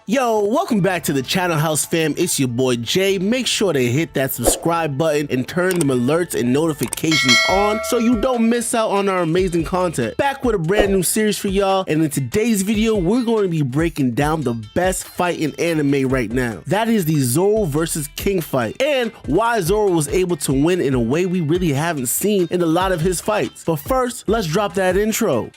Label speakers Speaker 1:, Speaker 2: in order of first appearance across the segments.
Speaker 1: Yo, welcome back to the channel, house fam. It's your boy Jay. Make sure to hit that subscribe button and turn them alerts and notifications on so you don't miss out on our amazing content. Back with a brand new series for y'all, and in today's video we're going to be breaking down the best fight in anime right now. That is the Zoro versus King fight, and why Zoro was able to win in a way we really haven't seen in a lot of his fights. But first, let's drop that intro.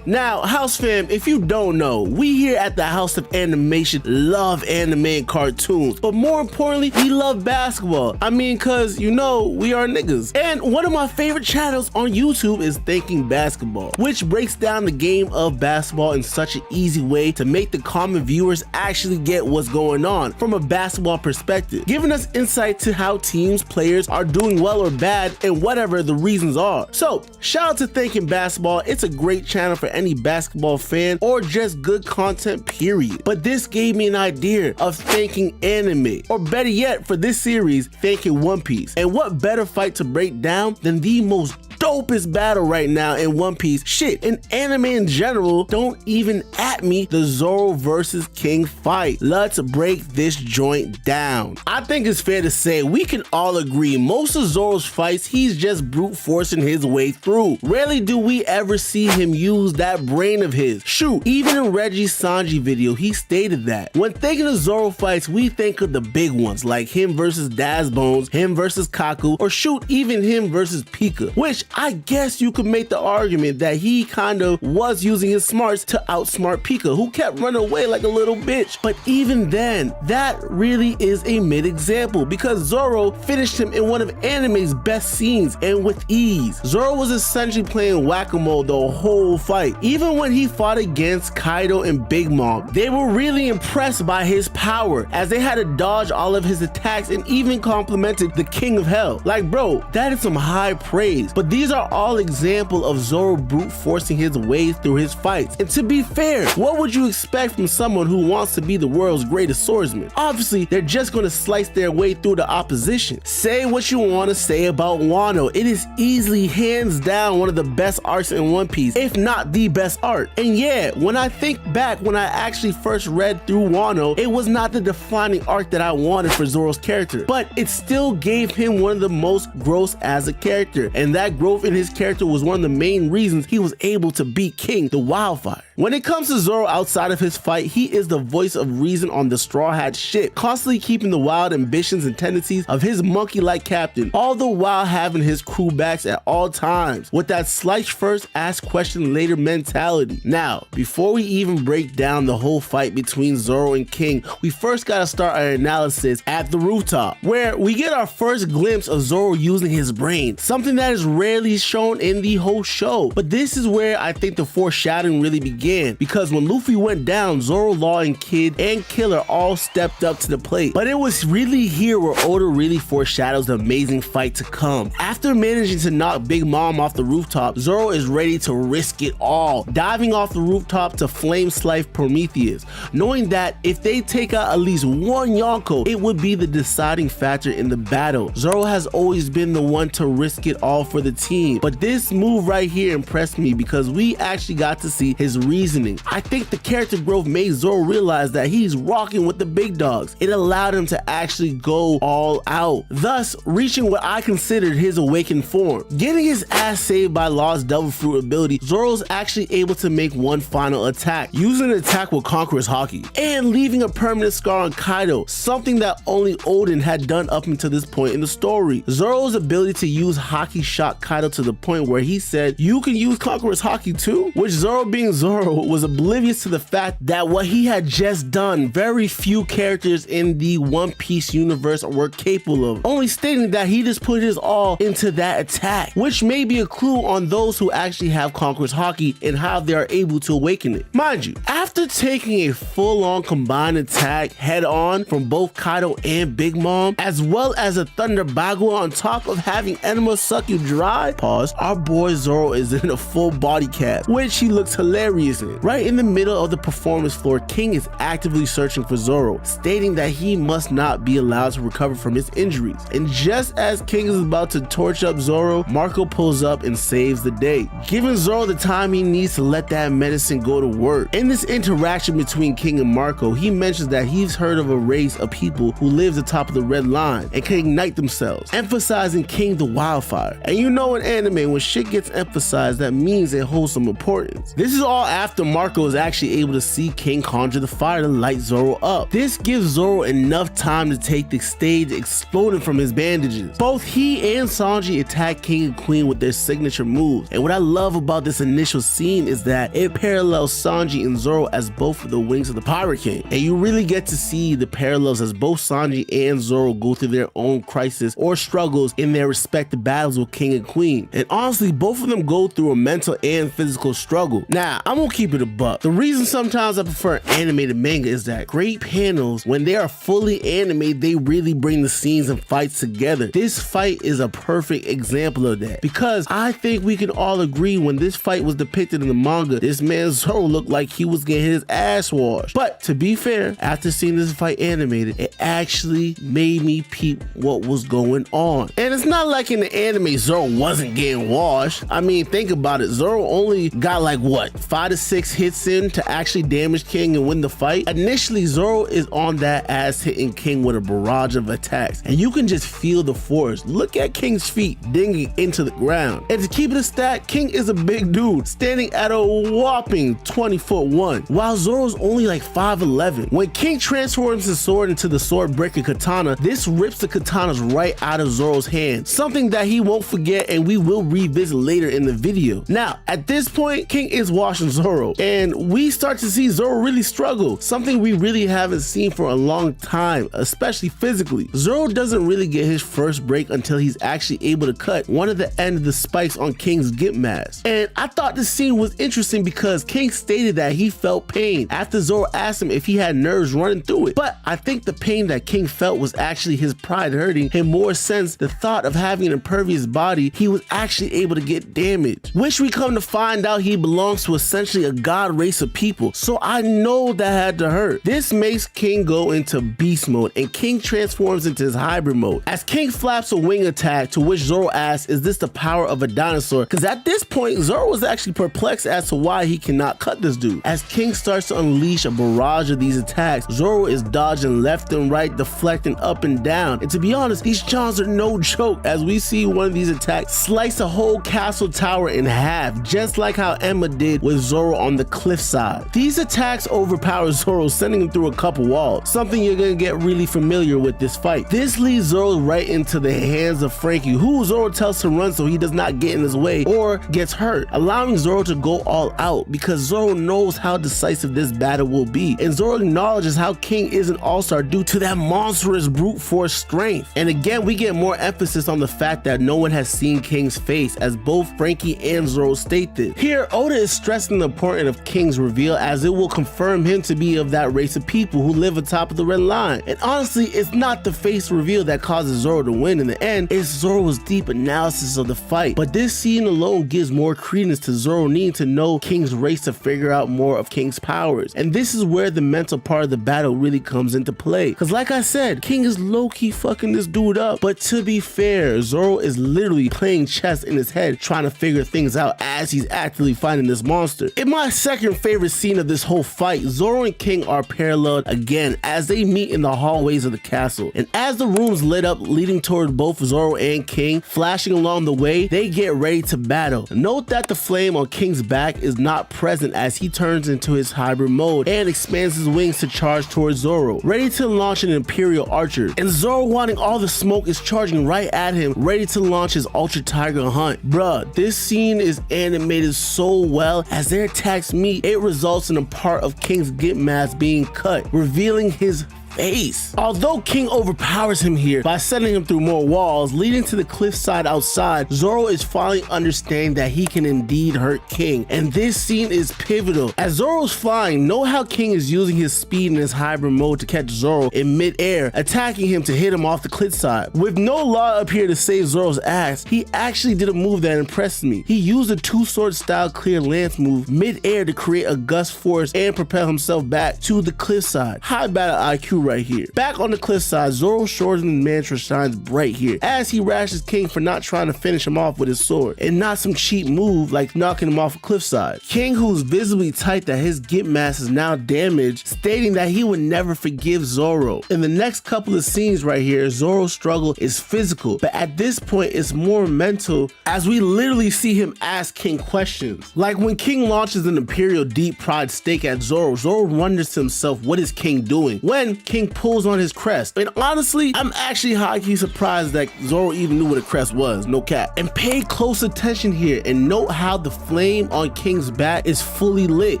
Speaker 1: Now, house fam, if you don't know, we here at the House of Animation love anime and cartoons, but more importantly, we love basketball. I mean, cause you know, we are niggas. And one of my favorite channels on YouTube is Thinking Basketball, which breaks down the game of basketball in such an easy way to make the common viewers actually get what's going on from a basketball perspective, giving us insight to how teams, players are doing well or bad and whatever the reasons are. So, shout out to Thinking Basketball. It's a great channel for any basketball fan or just good content, period. But this gave me an idea of thinking anime, or better yet, for this series, thinking One Piece. And what better fight to break down than the most dopest battle right now in One Piece, shit, in anime in general. Don't even at me, the Zoro versus King fight. Let's break this joint down. I think it's fair to say we can all agree most of Zoro's fights, he's just brute forcing his way through. Rarely do we ever see him use that brain of his. Shoot, even in Reggie's Sanji video, he stated that. When thinking of Zoro fights, we think of the big ones, like him versus Daz Bones, him versus Kaku, or shoot, even him versus Pika, which I guess you could make the argument that he kind of was using his smarts to outsmart Pika, who kept running away like a little bitch. But even then, that really is a mid-example, because Zoro finished him in one of anime's best scenes and with ease. Zoro was essentially playing whack-a-mole the whole fight. Even when he fought against Kaido and Big Mom, they were really impressed by his power, as they had to dodge all of his attacks and even complimented the King of Hell. Like, bro, that is some high praise. But these are all examples of Zoro brute forcing his way through his fights. And to be fair, what would you expect from someone who wants to be the world's greatest swordsman? Obviously, they're just going to slice their way through the opposition. Say what you want to say about Wano. It is easily, hands down, one of the best arcs in One Piece, if not the best art. And yeah, when I think back, when I actually first read through Wano, it was not the defining arc that I wanted for Zoro's character, but it still gave him one of the most growth as a character, and that growth in his character was one of the main reasons he was able to beat King the Wildfire. When it comes to Zoro outside of his fight, he is the voice of reason on the Straw Hat ship, constantly keeping the wild ambitions and tendencies of his monkey-like captain, all the while having his crew backs at all times, with that slice first, ask question later mentality. Now, before we even break down the whole fight between Zoro and King, we first gotta start our analysis at the rooftop, where we get our first glimpse of Zoro using his brain, something that is rarely shown in the whole show. But this is where I think the foreshadowing really began, because when Luffy went down, Zoro, Law, and Kid and Killer all stepped up to the plate. But it was really here where Oda really foreshadows the amazing fight to come. After managing to knock Big Mom off the rooftop, Zoro is ready to risk it all, diving off the rooftop to flame slice Prometheus, knowing that if they take out at least one Yonko, it would be the deciding factor in the battle. Zoro has always been the one to risk it all for the team, but this move right here impressed me because we actually got to see his reasoning. I think the character growth made Zoro realize that he's rocking with the big dogs. It allowed him to actually go all out, thus reaching what I considered his awakened form. Getting his ass saved by Law's Devil Fruit ability, Zoro's actually able to make one final attack, using an attack with Conqueror's Haki, and leaving a permanent scar on Kaido, something that only Odin had done up until this point in the story. Zoro's ability to use Haki shocked Kaido to the point where he said, "You can use Conqueror's Haki too?" Which Zoro, being Zoro, was oblivious to the fact that what he had just done, very few characters in the One Piece universe were capable of, only stating that he just put his all into that attack, which may be a clue on those who actually have Conqueror's Haki and how they are able to awaken it. Mind you, after taking a full-on combined attack head-on from both Kaido and Big Mom, as well as a Thunder Bagua on top of having Enma suck you dry, pause, our boy Zoro is in a full body cast, which he looks hilarious isn't. Right in the middle of the performance floor, King is actively searching for Zoro, stating that he must not be allowed to recover from his injuries. And just as King is about to torch up Zoro, Marco pulls up and saves the day, giving Zoro the time he needs to let that medicine go to work. In this interaction between King and Marco, he mentions that he's heard of a race of people who lives atop of the red line and can ignite themselves, emphasizing King the Wildfire. And you know in anime, when shit gets emphasized, that means it holds some importance. This is all after Marco is actually able to see King conjure the fire to light Zoro up. This gives Zoro enough time to take the stage exploding from his bandages. Both he and Sanji attack King and Queen with their signature moves, and what I love about this initial scene is that it parallels Sanji and Zoro as both of the wings of the Pirate King, and you really get to see the parallels as both Sanji and Zoro go through their own crisis or struggles in their respective battles with King and Queen. And honestly, both of them go through a mental and physical struggle. Now, I'm gonna keep it a buck. The reason sometimes I prefer animated manga is that great panels, when they are fully animated, they really bring the scenes and fights together. This fight is a perfect example of that, because I think we can all agree when this fight was depicted in the manga, this man Zoro looked like he was getting his ass washed. But to be fair, after seeing this fight animated, it actually made me peep what was going on. And it's not like in the anime Zoro wasn't getting washed. I mean, think about it. Zoro only got like what, 5 to 6 hits in to actually damage King and win the fight. Initially, Zoro is on that ass hitting King with a barrage of attacks, and you can just feel the force. Look at King's feet dinging into the ground. And to keep it a stat, King is a big dude, standing at a whopping 20'1", while Zoro's only like 5'11". When King transforms his sword into the sword breaker katana, this rips the katanas right out of Zoro's hand, something that he won't forget and we will revisit later in the video. Now, at this point, King is washing Zoro, and we start to see Zoro really struggle, something we really haven't seen for a long time, especially physically. Zoro doesn't really get his first break until he's actually able to cut one of the end of the spikes on King's Gimp mask. And I thought this scene was interesting because King stated that he felt pain after Zoro asked him if he had nerves running through it. But I think the pain that King felt was actually his pride hurting him more, since the thought of having an impervious body, he was actually able to get damaged, which we come to find out he belongs to essentially a god race of people. So I know that had to hurt. This makes King go into beast mode, and King transforms into his hybrid mode as King flaps a wing attack, to which Zoro asks, is this the power of a dinosaur? Because at this point, Zoro was actually perplexed as to why he cannot cut this dude. As King starts to unleash a barrage of these attacks, Zoro is dodging left and right, deflecting up and down. And to be honest, these Johns are no joke, as we see one of these attacks slice a whole castle tower in half, just like how Enma did with Zoro on the cliffside. These attacks overpower Zoro, sending him through a couple walls, something you're gonna get really familiar with this fight. This leads Zoro right into the hands of Frankie, who Zoro tells to run so he does not get in his way or gets hurt, allowing Zoro to go all out because Zoro knows how decisive this battle will be. And Zoro acknowledges how King is an all-star due to that monstrous brute force strength. And again, we get more emphasis on the fact that no one has seen King's face, as both Frankie and Zoro state this. Here, Oda is stressing the importance of King's reveal, as it will confirm him to be of that race of people who live atop of the red line. And honestly, it's not the face reveal that causes Zoro to win in the end, it's Zoro's deep analysis of the fight. But this scene alone gives more credence to Zoro needing to know King's race to figure out more of King's powers. And this is where the mental part of the battle really comes into play. Because like I said, King is low-key fucking this dude up. But to be fair, Zoro is literally playing chess in his head, trying to figure things out as he's actively fighting this monster. In my second favorite scene of this whole fight, Zoro and King are paralleled again as they meet in the hallways of the castle. And as the rooms lit up leading toward both Zoro and King, flashing along the way, they get ready to battle. Note that the flame on King's back is not present as he turns into his hybrid mode and expands his wings to charge towards Zoro, ready to launch an Imperial Archer. And Zoro, wanting all the smoke, is charging right at him, ready to launch his Ultra Tiger Hunt. Bruh, this scene is animated so well. As their attacks meet, it results in a part of King's Gimp mask being cut, revealing his face. Although King overpowers him here by sending him through more walls leading to the cliffside outside, Zoro is finally understanding that he can indeed hurt King, and this scene is pivotal. As Zoro's flying, know how King is using his speed in his hybrid mode to catch Zoro in mid-air, attacking him to hit him off the cliffside. With no law up here to save Zoro's ass, he actually did a move that impressed me. He used a two-sword style clear lance move mid-air to create a gust force and propel himself back to the cliffside. High battle IQ right here. Back on the cliffside, Zoro's shortened mantra shines bright here as he rashes King for not trying to finish him off with his sword, and not some cheap move like knocking him off a cliffside. King, who's visibly tight that his get mask is now damaged, stating that he would never forgive Zoro. In the next couple of scenes right here, Zoro's struggle is physical, but at this point it's more mental as we literally see him ask King questions. Like when King launches an imperial deep fried steak at Zoro, Zoro wonders to himself, what is King doing? When King pulls on his crest. And honestly, I'm actually high-key surprised that Zoro even knew what a crest was, no cap. And pay close attention here and note how the flame on King's back is fully lit.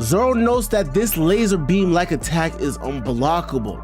Speaker 1: Zoro notes that this laser beam-like attack is unblockable.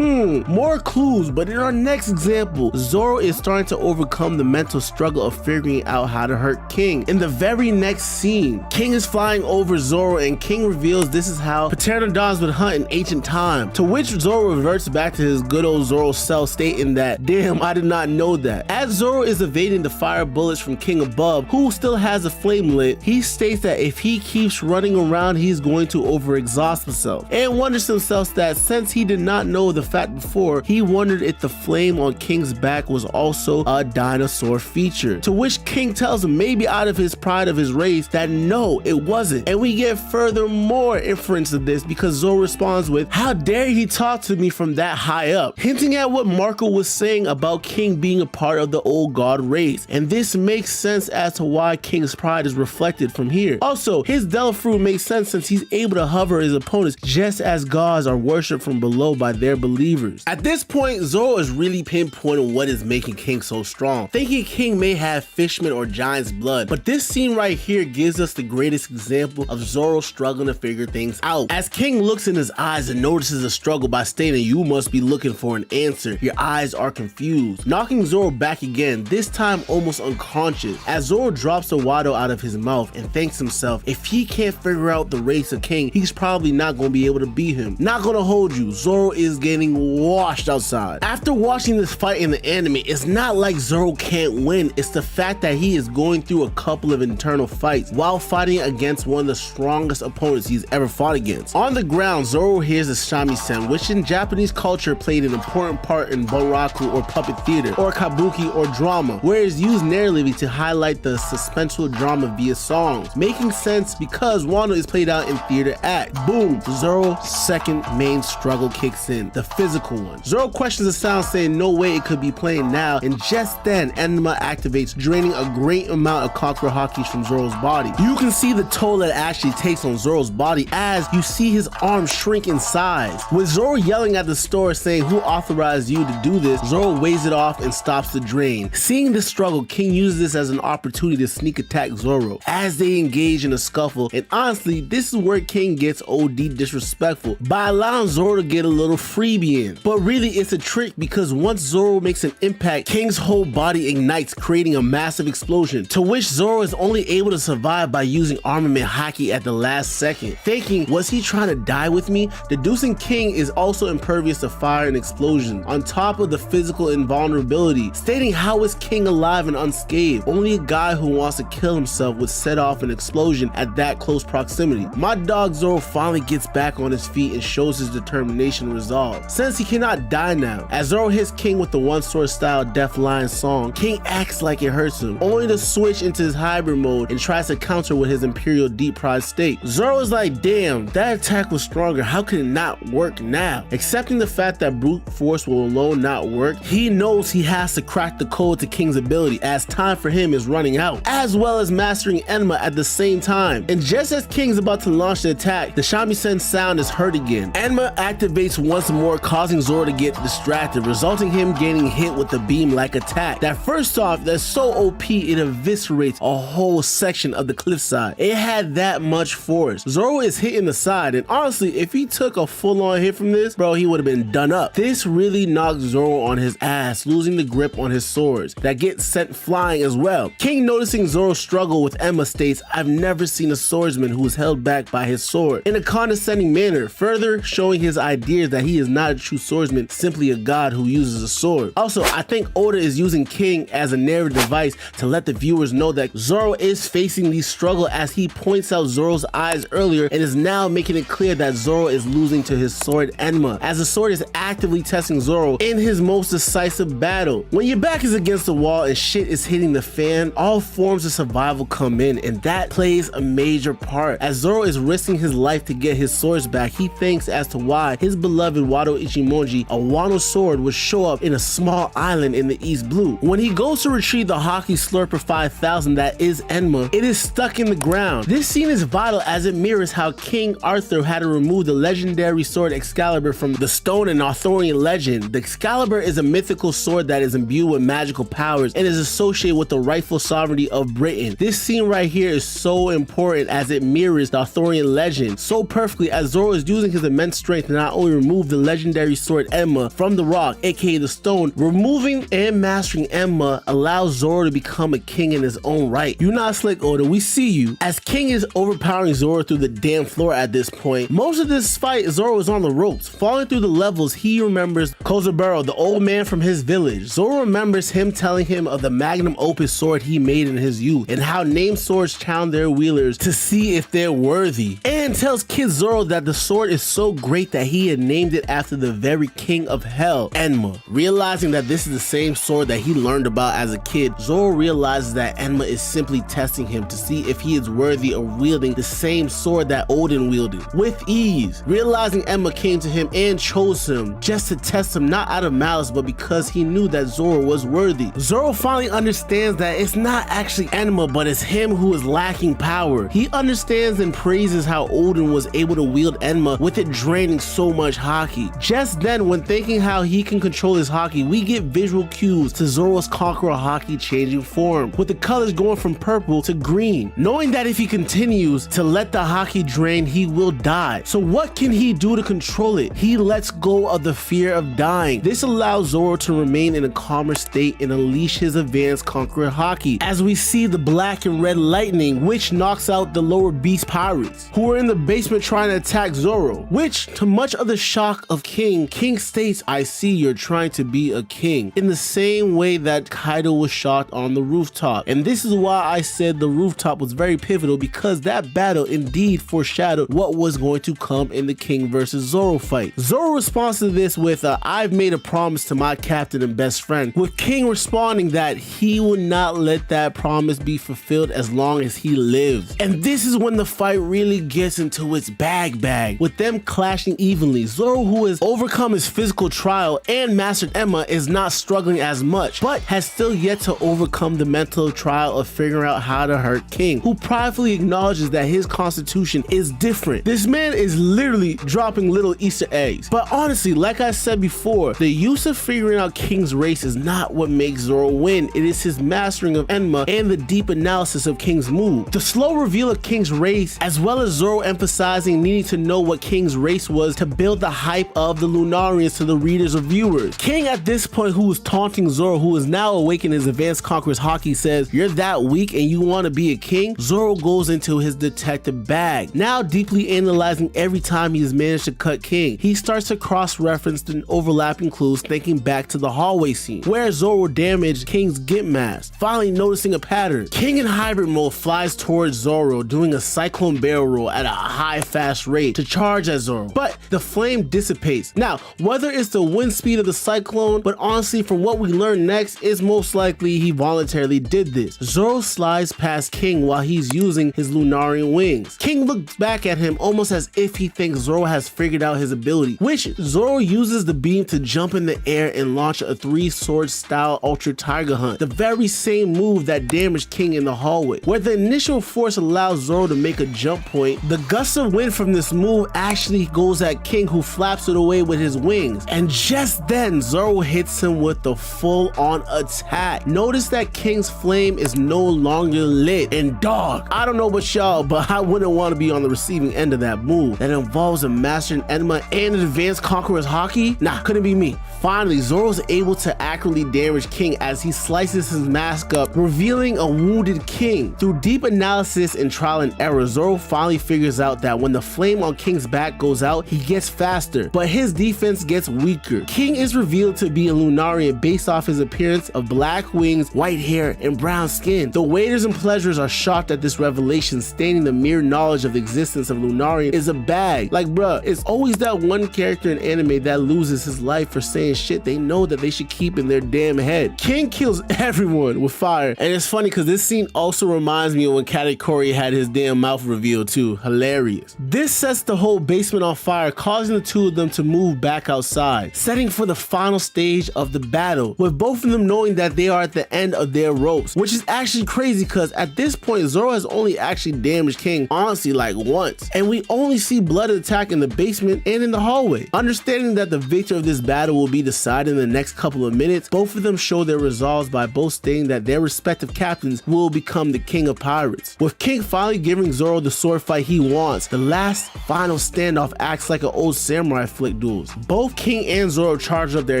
Speaker 1: More clues, but in our next example, Zoro is starting to overcome the mental struggle of figuring out how to hurt King. In the very next scene, King is flying over Zoro and King reveals this is how pteranodons would hunt in ancient time, to which Zoro reverts back to his good old Zoro self, stating that, damn, I did not know that. As Zoro is evading the fire bullets from King above, who still has a flame lit, he states that if he keeps running around, he's going to overexhaust himself, and wonders to himself that since he did not know the fact before, he wondered if the flame on King's back was also a dinosaur feature, to which King tells him, maybe out of his pride of his race, that no, it wasn't. And we get furthermore inference of this because Zoro responds with, how dare he talk to me from that high up, hinting at what Marco was saying about King being a part of the old god race. And this makes sense as to why King's pride is reflected from here. Also, his Delafru makes sense since he's able to hover his opponents just as gods are worshipped from below by their believers. At this point, Zoro is really pinpointing what is making King so strong, thinking King may have fishman or giant's blood, but this scene right here gives us the greatest example of Zoro struggling to figure things out. As King looks in his eyes and notices a struggle by stating, you must be looking for an answer, your eyes are confused, knocking Zoro back again, this time almost unconscious, as Zoro drops the Wado out of his mouth and thanks himself, if he can't figure out the race of King, he's probably not going to be able to beat him. Not gonna hold you, Zoro is getting washed outside. After watching this fight in the anime, it's not like Zoro can't win, it's the fact that he is going through a couple of internal fights while fighting against one of the strongest opponents he's ever fought against. On the ground, Zoro hears the shamisen, which in Japanese culture played an important part in bunraku or puppet theater, or kabuki or drama, where it's used narratively to highlight the suspenseful drama via songs, making sense because Wano is played out in theater act. Boom, Zoro's second main struggle kicks in, the physical one. Zoro questions the sound, saying no way it could be playing now, and just then Enma activates, draining a great amount of Kakura Hakis from Zoro's body. You can see the toll that it actually takes on Zoro's body as you see his arms shrink in size. With Zoro yelling at the store saying, who authorized you to do this, Zoro weighs it off and stops the drain. Seeing this struggle, King uses this as an opportunity to sneak attack Zoro as they engage in a scuffle, and honestly, this is where King gets OD disrespectful by allowing Zoro to get a little freebie in. But really, it's a trick because once Zoro makes an impact, King's whole body ignites, creating a massive explosion, to which Zoro is only able to survive by using armament haki at the last second. Thinking, was he trying to die with me? Deducing King is also impervious to fire and explosion, on top of the physical invulnerability, stating how is King alive and unscathed? Only a guy who wants to kill himself would set off an explosion at that close proximity. My dog Zoro finally gets back on his feet and shows his determination and resolve, since he cannot die now. As Zoro hits King with the one sword style Death Lion song, King acts like it hurts him, only to switch into his hybrid mode and tries to counter with his imperial deep pride state. Zoro is like, damn, that attack was stronger, how could it not work now? Accepting the fact that brute force will alone not work, he knows he has to crack the code to King's ability as time for him is running out, as well as mastering Enma at the same time. And just as King's about to launch the attack, the shamisen sound is heard again. Enma activates once more, causing Zoro to get distracted, resulting him getting hit with the beam-like attack that first off, that's so OP it eviscerates a whole section of the cliffside. It had that much force. Zoro is hitting the side, and honestly, if he took a full-on hit from this, bro, he would have been and done up. This really knocks Zoro on his ass, losing the grip on his swords that get sent flying as well. King, noticing Zoro's struggle with Enma, states, "I've never seen a swordsman who is held back by his sword," in a condescending manner, further showing his idea that he is not a true swordsman, simply a god who uses a sword. Also, I think Oda is using King as a narrative device to let the viewers know that Zoro is facing these struggles, as he points out Zoro's eyes earlier and is now making it clear that Zoro is losing to his sword Enma, as the sword is actively testing Zoro in his most decisive battle. When your back is against the wall and shit is hitting the fan, all forms of survival come in, and that plays a major part. As Zoro is risking his life to get his swords back, he thinks as to why his beloved Wado Ichimonji, a Wano sword, would show up in a small island in the East Blue. When he goes to retrieve the Haki Slurper 5000 that is Enma, it is stuck in the ground. This scene is vital as it mirrors how King Arthur had to remove the legendary sword Excalibur from the stone in Arthurian legend. The Excalibur is a mythical sword that is imbued with magical powers and is associated with the rightful sovereignty of Britain. This scene right here is so important as it mirrors the Arthurian legend so perfectly, as Zoro is using his immense strength to not only remove the legendary sword Enma from the rock, aka the stone. Removing and mastering Enma allows Zoro to become a king in his own right. You're not slick, Oda, we see you. As King is overpowering Zoro through the damn floor at this point. Most of this fight, Zoro is on the ropes. Falling through the levels, he remembers Kozaburo, the old man from his village. Zoro remembers him telling him of the magnum opus sword he made in his youth and how named swords challenge their wielers to see if they're worthy, and tells Kid Zoro that the sword is so great that he had named it after the very king of hell, Enma. Realizing that this is the same sword that he learned about as a kid, Zoro realizes that Enma is simply testing him to see if he is worthy of wielding the same sword that Odin wielded with ease. Realizing Enma came to him and chose him just to test him, not out of malice but because he knew that Zoro was worthy. Zoro finally understands that it's not actually Enma but it's him who is lacking power. He understands and praises how Odin was able to wield Enma with it draining so much haki. Just then, when thinking how he can control his haki, we get visual cues to Zoro's Conqueror haki changing form, with the colors going from purple to green, knowing that if he continues to let the haki drain, he will die. So what can he do to control it? He lets go of the fear of dying. This allows Zoro to remain in a calmer state and unleash his advanced Conqueror haki, as we see the black and red lightning, which knocks out the lower beast pirates who are in the basement trying to attack Zoro, which, to much of the shock of King states, "I see you're trying to be a king," in the same way that Kaido was shocked on the rooftop. And this is why I said the rooftop was very pivotal, because that battle indeed foreshadowed what was going to come in the King versus Zoro fight. Zoro responds to this with "I've made a promise to my captain and best friend," with King responding that he would not let that promise be fulfilled as long as he lives. And this is when the fight really gets into its bag, with them clashing evenly. Zoro, who has overcome his physical trial and mastered Enma, is not struggling as much, but has still yet to overcome the mental trial of figuring out how to hurt King, who pridefully acknowledges that his constitution is different. This man is literally dropping little Easter eggs. But honestly, like I said before, the use of figuring out King's race is not what makes Zoro win. It is his mastering of Enma and the deep analysis of King's move. The slow reveal of King's race, as well as Zoro emphasizing needing to know what King's race was to build the hype of the Lunarians to the readers or viewers. King, at this point, who was taunting Zoro, who is now awakened his advanced Conqueror's haki, says, "You're that weak and you want to be a king?" Zoro goes into his detective bag, now deeply analyzing every time he has managed to cut King. He starts to cross-reference the overlapping clues, thinking back to the hallway scene where Zoro damaged King's Gimp mask. Finally noticing a pattern, King in hybrid mode flies towards Zoro, doing a cyclone barrel roll at a high fast rate to charge at Zoro, but the flame dissipates. Now, whether it's the wind speed of the cyclone, but honestly from what we learn next, is most likely he voluntarily did this. Zoro slides past King while he's using his Lunarian wings. King looks back at him almost as if he thinks Zoro has figured out his ability, which Zoro uses the beam to jump in the air and launch a 3-sword style Ultra Tiger Hunt, the very same move that damaged King in the hallway. Where the initial force allows Zoro to make a jump point, the gust of wind from this move actually goes at King, who flaps it away with his wings, and just then Zoro hits him with the full-on attack. Notice that King's flame is no longer lit, and dog, I don't know about y'all, but I wouldn't want to be on the receiving end of that move that involves a mastering Enma and an advanced Conqueror's Haki? Nah, couldn't be me. Finally, Zoro's able to accurately damage King as he slices his mask up, revealing a wounded King. Through deep analysis and trial and error, Zoro finally figures out that when the flame on King's back goes out, he gets faster, but his defense gets weaker. King is revealed to be a Lunarian based off his appearance of black wings, white hair, and brown skin. The waiters and pleasures are shocked at this revelation, stating the mere knowledge of the existence of Lunarian is a bag. Like, bruh, it's always that one character in anime that loses his life for saying shit they know that they should keep in their damn head. King kills everyone with fire, and it's funny because this scene also reminds me of when Katakuri had his damn mouth revealed too. Hilarious. This sets the whole basement on fire, causing the two of them to move back outside, setting for the final stage of the battle, with both of them knowing that they are at the end of their ropes, which is actually crazy because at this point Zoro has only actually damaged King honestly like once, and we only see blood attack in the basement and in the hallway. Understanding that the victor of this battle will be decided in the next couple of minutes, both of them show their resolves by both stating that their respective captains will become the king of pirates. With King finally giving Zoro the sword fight he wants, the last final standoff acts like an old samurai flick duels. Both King and Zoro charge up their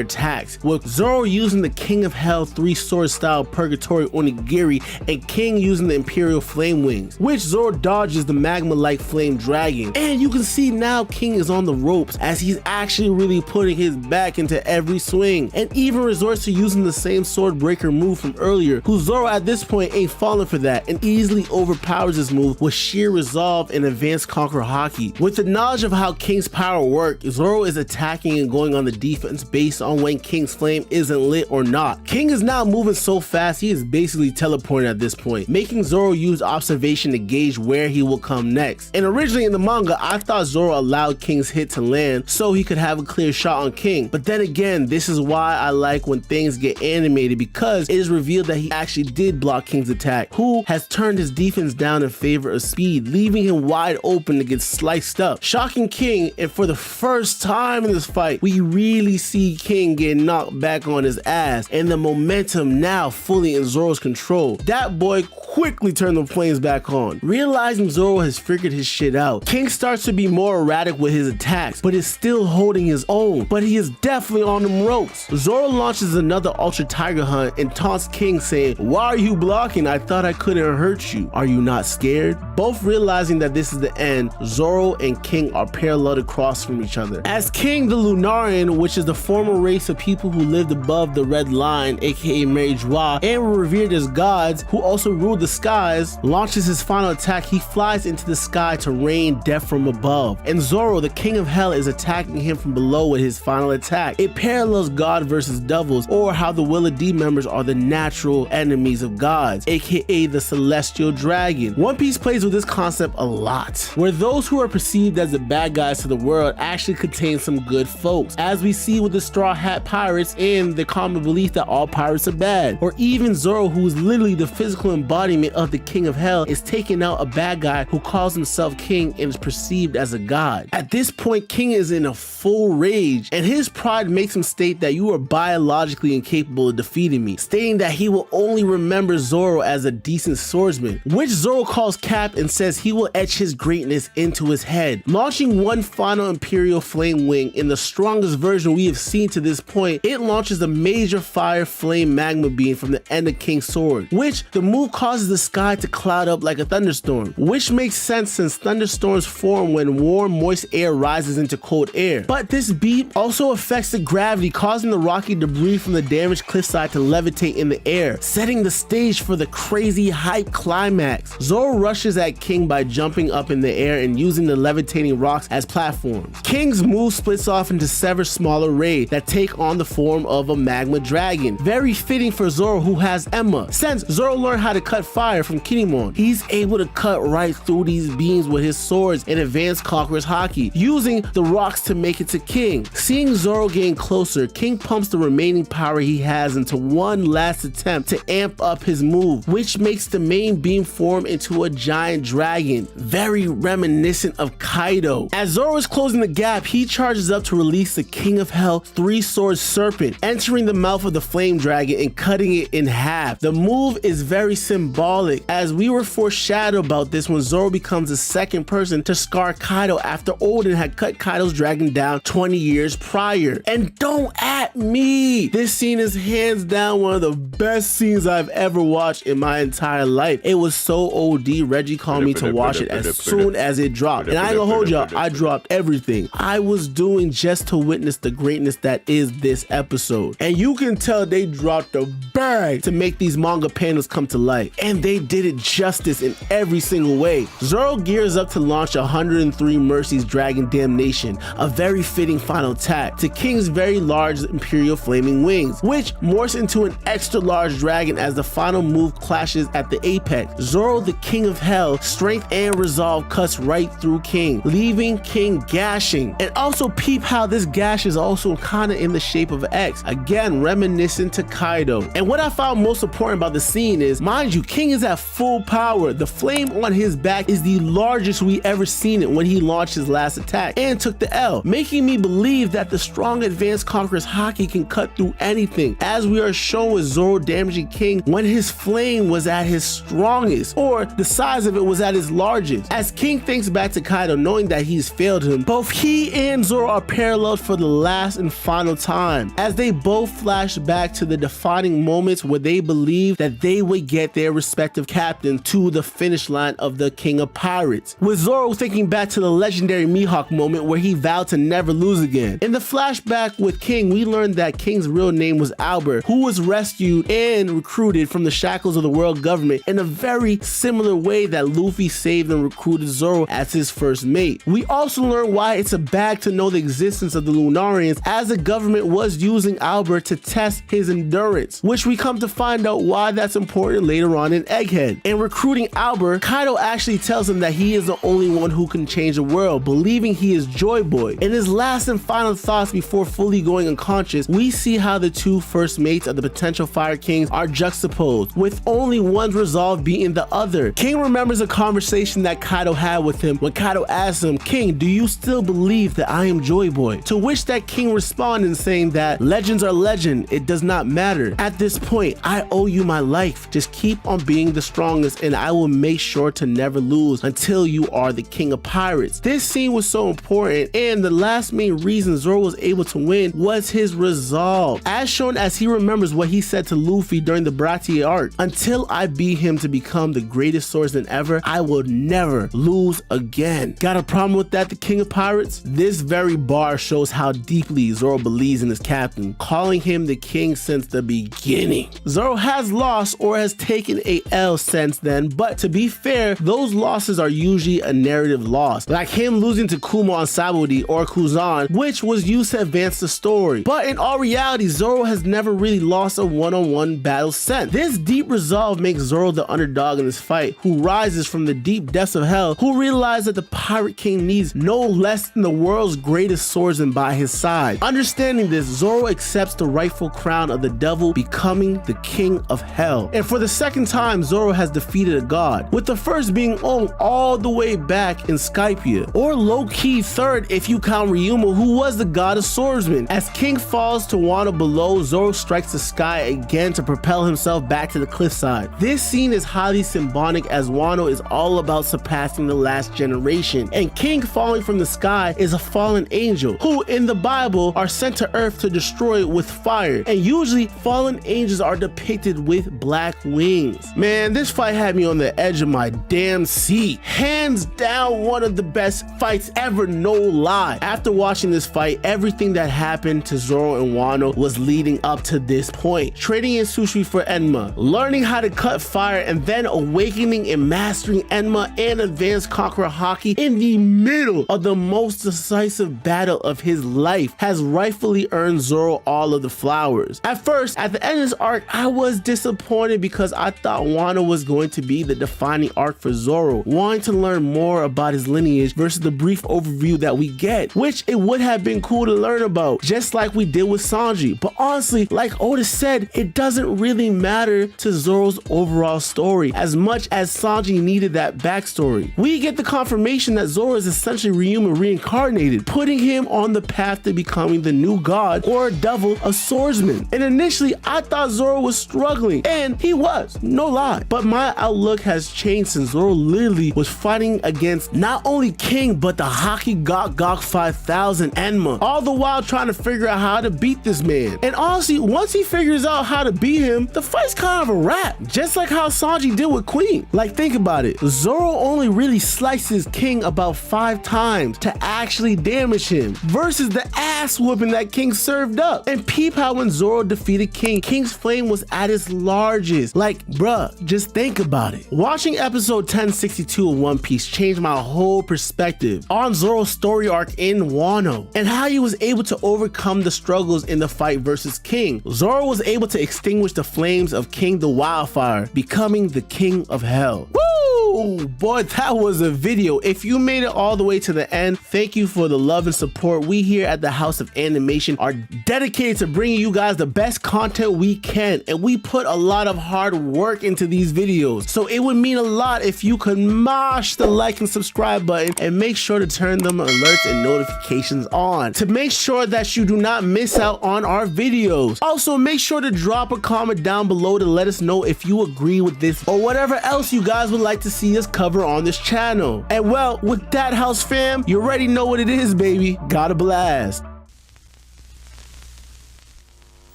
Speaker 1: attacks, with Zoro using the King of Hell 3-sword style Purgatory Onigiri and King using the Imperial Flame Wings, which Zoro dodges the magma-like flame dragon. And you can see now King is on the ropes as he's actually really putting his back into every swing, and even resorts to using the same sword breaker move from earlier, who Zoro at this point ain't falling for that and easily overpowers this move with sheer resolve and advanced Conqueror Haki. With the knowledge of how King's power works, Zoro is attacking and going on the defense based on when King's flame isn't lit or not. King is now moving so fast he is basically teleporting at this point, making Zoro use observation to gauge where he will come next. And originally in the manga, I thought Zoro allowed King's hit to land so he could have a clear shot on King, but then again, this is why I like when things get animated, because it is revealed that he actually did block King's attack, who has turned his defense down in favor of speed, leaving him wide open to get sliced up, shocking King. And for the first time in this fight, we really see King get knocked back on his ass, and the momentum now fully in Zoro's control. That boy quickly turned the flames back on. Realizing Zoro has figured his shit out, King starts to be more erratic with his attacks, but is still holding his own, but he is definitely on them ropes. Zoro launches another Ultra Tiger Hunt and taunts King saying, "Why are you blocking? I thought I couldn't hurt you. Are you not scared?" Both realizing that this is the end, Zoro and King are parallel across from each other, as King the Lunarian, which is the former race of people who lived above the red line, aka Mary Joie, and were revered as gods who also ruled the skies, launches his final attack. He flies into the sky to rain death from above, and Zoro, the King of Hell, is attacking him from below with his final attack. It parallels God versus devils, or how the Will of D members are the natural enemies of gods, aka the celestial dragon. One Piece plays with this concept a lot, where those who are perceived as the bad guys to the world actually contain some good folks, as we see with the Straw Hat Pirates and the common belief that all pirates are bad, or even Zoro, who is literally the physical embodiment of the King of Hell, is taking out a bad guy who calls himself King and is perceived as a god. At this point, King is in a full rage, and his pride makes him state that you are biologically incapable of defeating me, stating that he will only remember Zoro as a decent swordsman, which Zoro calls cap and says he will etch his greatness into his head. Launching one final Imperial Flame Wing in the strongest version we have seen to this point, it launches a major fire flame magma beam from the end of King's sword, which the move causes the sky to cloud up like a thunderstorm, which makes sense since thunderstorms form when warm, moist air rises into cold air. But this beam also affects the gravity, causing the rocky debris from the damaged cliffside to levitate in the air, setting the stage for the crazy hype climax. Zoro rushes at King by jumping up in the air and using the levitating rocks as platforms. King's move splits off into several smaller raids that take on the form of a magma dragon, very fitting for Zoro, who has Enma. Since Zoro learned how to cut fire from Kinemon, he's able to cut right through these beams with his swords and advanced Conqueror's Haki, using the rocks to make it to King. Seeing Zoro getting closer, King pumps the remaining power he has into one last attempt to amp up his move, which makes the main beam form into a giant dragon, very reminiscent of Kaido. As Zoro is closing the gap, he charges up to release the King of Hell 3-sword serpent, entering the mouth of the flame dragon and cutting it in half. The move is very symbolic, as we were foreshadowed about this when Zoro becomes the second person to scar Kaido after Odin had cut Kaido's dragon down down 20 years prior. And don't at me! This scene is hands down one of the best scenes I've ever watched in my entire life. It was so OD, Reggie called me to watch it as soon as it dropped. And I ain't gonna hold y'all, I dropped everything I was doing just to witness the greatness that is this episode. And you can tell they dropped the bag to make these manga panels come to life. And they did it justice in every single way. Zoro gears up to launch 103 Mercy's Dragon Damnation, a very fitting final attack to King's very large Imperial Flaming Wings, which morphs into an extra large dragon as the final move clashes at the apex. Zoro, the King of Hell, strength and resolve cuts right through King, leaving King gashing. And also peep how this gash is also kinda in the shape of X, again reminiscent to Kaido. And what I found most important about the scene is, mind you, King is at full power. The flame on his back is the largest we ever seen it when he launched his last attack and took the L, making me believe that the strong advanced conqueror's haki can cut through anything, as we are shown with Zoro damaging King when his flame was at his strongest, or the size of it was at its largest. As King thinks back to Kaido knowing that he's failed him, both he and Zoro are paralleled for the last and final time, as they both flash back to the defining moments where they believe that they would get their respective captain to the finish line of the King of Pirates, with Zoro thinking back to the legendary Mihawk moment where he vowed to never lose again. In the flashback with King, we learned that King's real name was Albert, who was rescued and recruited from the shackles of the world government in a very similar way that Luffy saved and recruited Zoro as his first mate. We also learned why it's a bag to know the existence of the Lunarians, as the government was using Albert to test his endurance, which we come to find out why that's important later on in Egghead. In recruiting Albert, Kaido actually tells him that he is the only one who can change the world, believing he is Joy Boy. In his last and final thoughts before fully going unconscious, we see how the two first mates of the potential Fire Kings are juxtaposed, with only one's resolve beating the other. King remembers a conversation that Kaido had with him when Kaido asked him, "King, do you still believe that I am Joy Boy?" To which that King responded saying that legends are legend, it does not matter. At this point, I owe you my life. Just keep on being the strongest and I will make sure to never lose until you are the King of Pirates. This scene was so important, and the last main reason Zoro was able to win was his resolve, as shown as he remembers what he said to Luffy during the Baratie arc: "Until I beat him to become the greatest swordsman ever, I will never lose again." Got a problem with that, the King of Pirates? This very bar shows how deeply Zoro believes in his captain, calling him the king since the beginning. Zoro has lost or has taken a L since then, but to be fair, those losses are usually a narrative loss, like him losing to Kuma on Sabaody or Kuzan, which was used to advance the story. But in all reality, Zoro has never really lost a one-on-one battle since. This deep resolve makes Zoro the underdog in this fight, who rises from the deep depths of hell, who realizes that the Pirate King needs no less than the world's greatest swordsman by his side. Understanding this, Zoro accepts the rightful crown of the devil, becoming the King of Hell. And for the second time, Zoro has defeated a god, with the first being all the way back in Skypiea, or low-key third if you count Ryuma, who was the god of swordsmen. As King falls to Wano below, Zoro strikes the sky again to propel himself back to the cliffside. This scene is highly symbolic, as Wano is all about surpassing the last generation, and King falling from the sky is a fallen angel, who in the Bible are sent to earth to destroy it with fire, and usually fallen angels are depicted with black wings. Man, this fight had me on the edge of my damn seat. Hands down one of the best fights ever, no lie. After watching this fight, everything that happened to Zoro and Wano was leading up to this point. Trading in sushi for Enma, learning how to cut fire, and then awakening and mastering Enma and advanced conqueror haki in the middle of the most decisive battle of his life has rightfully earned Zoro all of the flowers. At first, at the end of this arc, I was disappointed because I thought Wano was going to be the defining arc for Zoro, wanting to learn more about his lineage versus the brief overview that we get, which it would have been cool to learn about, just like we did with Sanji. But honestly, like Otis said, it doesn't really matter to Zoro's overall story as much as Sanji needed that backstory. We get the confirmation that Zoro is essentially Ryuma reincarnated, putting him on the path to becoming the new god or devil, a swordsman. And initially, I thought Zoro was struggling, and he was, no lie. But my outlook has changed since Zoro literally was fighting against not only King, but the Haki Gok 5 1,000 Enma, all the while trying to figure out how to beat this man. And honestly, once he figures out how to beat him, the fight's kind of a wrap, just like how Sanji did with Queen. Like, think about it. Zoro only really slices King about 5 times to actually damage him, versus the ass whooping that King served up. And peep how when Zoro defeated King, King's flame was at its largest. Like, bruh, just think about it. Watching episode 1062 of One Piece changed my whole perspective on Zoro's story arc in Wano, and how he was able to overcome the struggles in the fight versus King. Zoro was able to extinguish the flames of King the Wildfire, becoming the King of Hell. Woo! Boy, that was a video. If you made it all the way to the end, thank you for the love and support. We here at the House of Animation are dedicated to bringing you guys the best content we can, and we put a lot of hard work into these videos. So it would mean a lot if you could mash the like and subscribe button, and make sure to turn them alerts and notifications on to make sure that you do not miss out on our videos. Also, make sure to drop a comment down below to let us know if you agree with this or whatever else you guys would like to see us cover on this channel. And well, with that, house fam, you already know what it is, baby. Gotta blast.